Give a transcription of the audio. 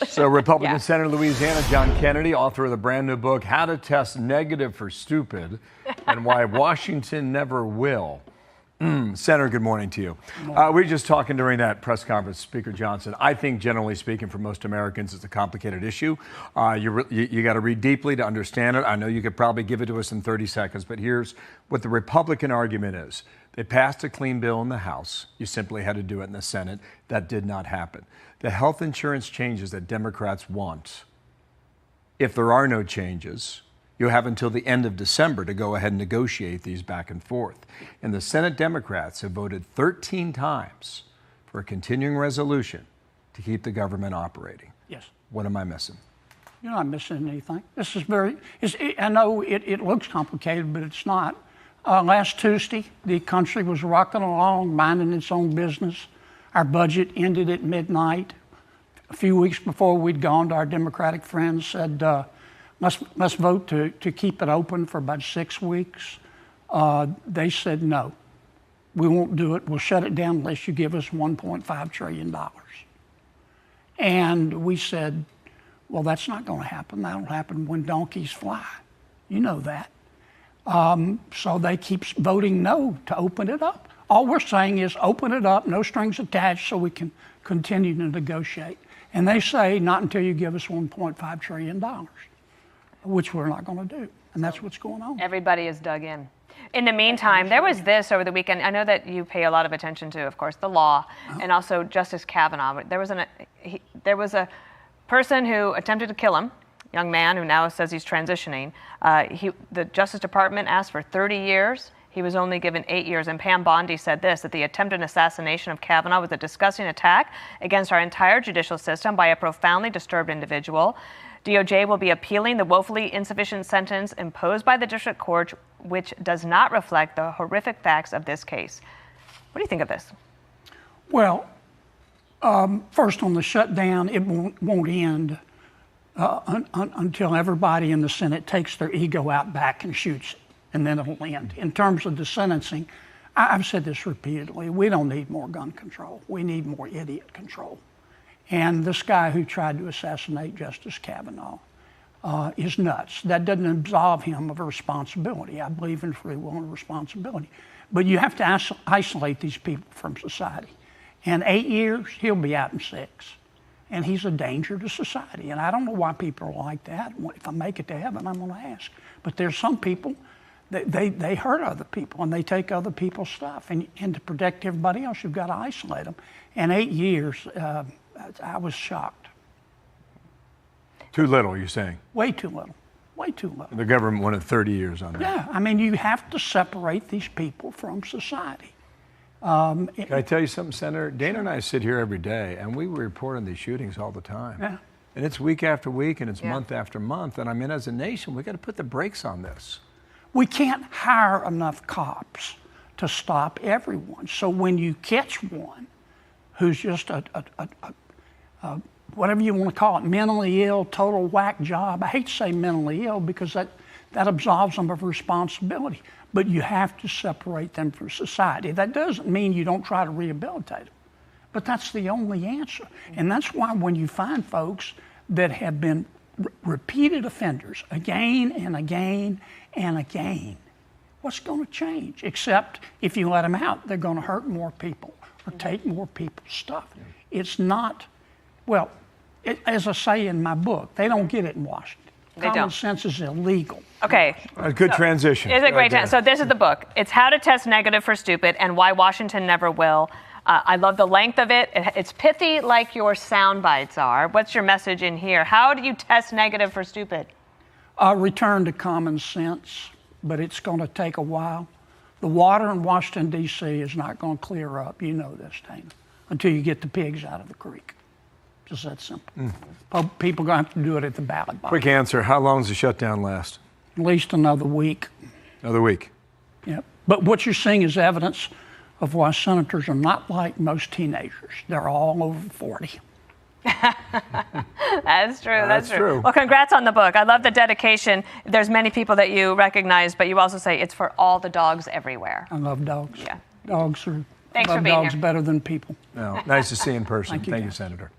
So Republican Senator Louisiana John Kennedy, author of the brand new book, How to Test Negative for Stupid and Why Washington Never Will. Senator, good morning to you. We were just talking during that press conference, Speaker Johnson. I think, generally speaking, for most Americans, it's a complicated issue. You got to read deeply to understand it. I know you could probably give it to us in 30 seconds, but here's what the Republican argument is. They passed a clean bill in the House. You simply had to do it in the Senate. That did not happen. The health insurance changes that Democrats want, if there are no changes, you have until the end of December to go ahead and negotiate these back and forth. And the Senate Democrats have voted 13 times for a continuing resolution to keep the government operating. Yes. What am I missing? You're not missing anything. This is I know it looks complicated, but it's not. Last Tuesday, the country was rocking along, minding its own business. Our budget ended at midnight. A few weeks before we'd gone, our Democratic friends said, let's vote to keep it open for about 6 weeks. They said, no, we won't do it. We'll shut it down unless you give us $1.5 trillion. And we said, well, that's not going to happen. That'll happen when donkeys fly. You know that. So they keep voting no to open it up. All we're saying is open it up, no strings attached, so we can continue to negotiate. And they say not until you give us $1.5 trillion, which we're not going to do. And that's what's going on. Everybody is dug in. In the meantime, there was this over the weekend. I know that you pay a lot of attention to, of course, the law and also Justice Kavanaugh. There was a person who attempted to kill him, young man who now says he's transitioning. The Justice Department asked for 30 years. He was only given 8 years. And Pam Bondi said this, that the attempted assassination of Kavanaugh was a disgusting attack against our entire judicial system by a profoundly disturbed individual. DOJ will be appealing the woefully insufficient sentence imposed by the district court, which does not reflect the horrific facts of this case. What do you think of this? Well, first on the shutdown, it won't end until everybody in the Senate takes their ego out back and shoots it, and then it'll end. In terms of the sentencing, I've said this repeatedly, we don't need more gun control. We need more idiot control. And this guy who tried to assassinate Justice Kavanaugh is nuts. That doesn't absolve him of a responsibility. I believe in free will and responsibility. But you have to isolate these people from society. And 8 years, he'll be out in 6. And he's a danger to society. And I don't know why people are like that. If I make it to heaven, I'm going to ask. But there's some people, they hurt other people and they take other people's stuff. And to protect everybody else, you've got to isolate them. And 8 years, I was shocked. Too little, you're saying? Way too little. Way too little. The government wanted 30 years on that. Yeah, I mean, you have to separate these people from society. Can I tell you something, Senator? Dana and I sit here every day, and we report on these shootings all the time. Yeah. And it's week after week, and it's month after month. And I mean, as a nation, we got to put the brakes on this. We can't hire enough cops to stop everyone. So when you catch one who's just whatever you want to call it, mentally ill, total whack job. I hate to say mentally ill because that absolves them of responsibility. But you have to separate them from society. That doesn't mean you don't try to rehabilitate them. But that's the only answer. And that's why when you find folks that have been repeated offenders again and again and again, what's going to change? Except if you let them out, they're going to hurt more people or take more people's stuff. It's not, well, as I say in my book, they don't get it in Washington. Common sense is illegal. Okay. A good transition. It's a great transition. So this is the book. It's How to Test Negative for Stupid and Why Washington Never Will. I love the length of it. It's pithy like your sound bites are. What's your message in here? How do you test negative for stupid? Return to common sense, but it's going to take a while. The water in Washington, D.C. is not going to clear up. You know this, Dana, until you get the pigs out of the creek. Just that simple. People are going to have to do it at the ballot box. Quick answer. How long does the shutdown last? At least another week. Another week. Yep. But what you're seeing is evidence of why senators are not like most teenagers. They're all over 40. That's true. That's true. Well, congrats on the book. I love the dedication. There's many people that you recognize, but you also say it's for all the dogs everywhere. I love dogs. Yeah. Dogs are Thanks I for love being dogs here. better than people. No, nice to see you in person. Thank you, Senator.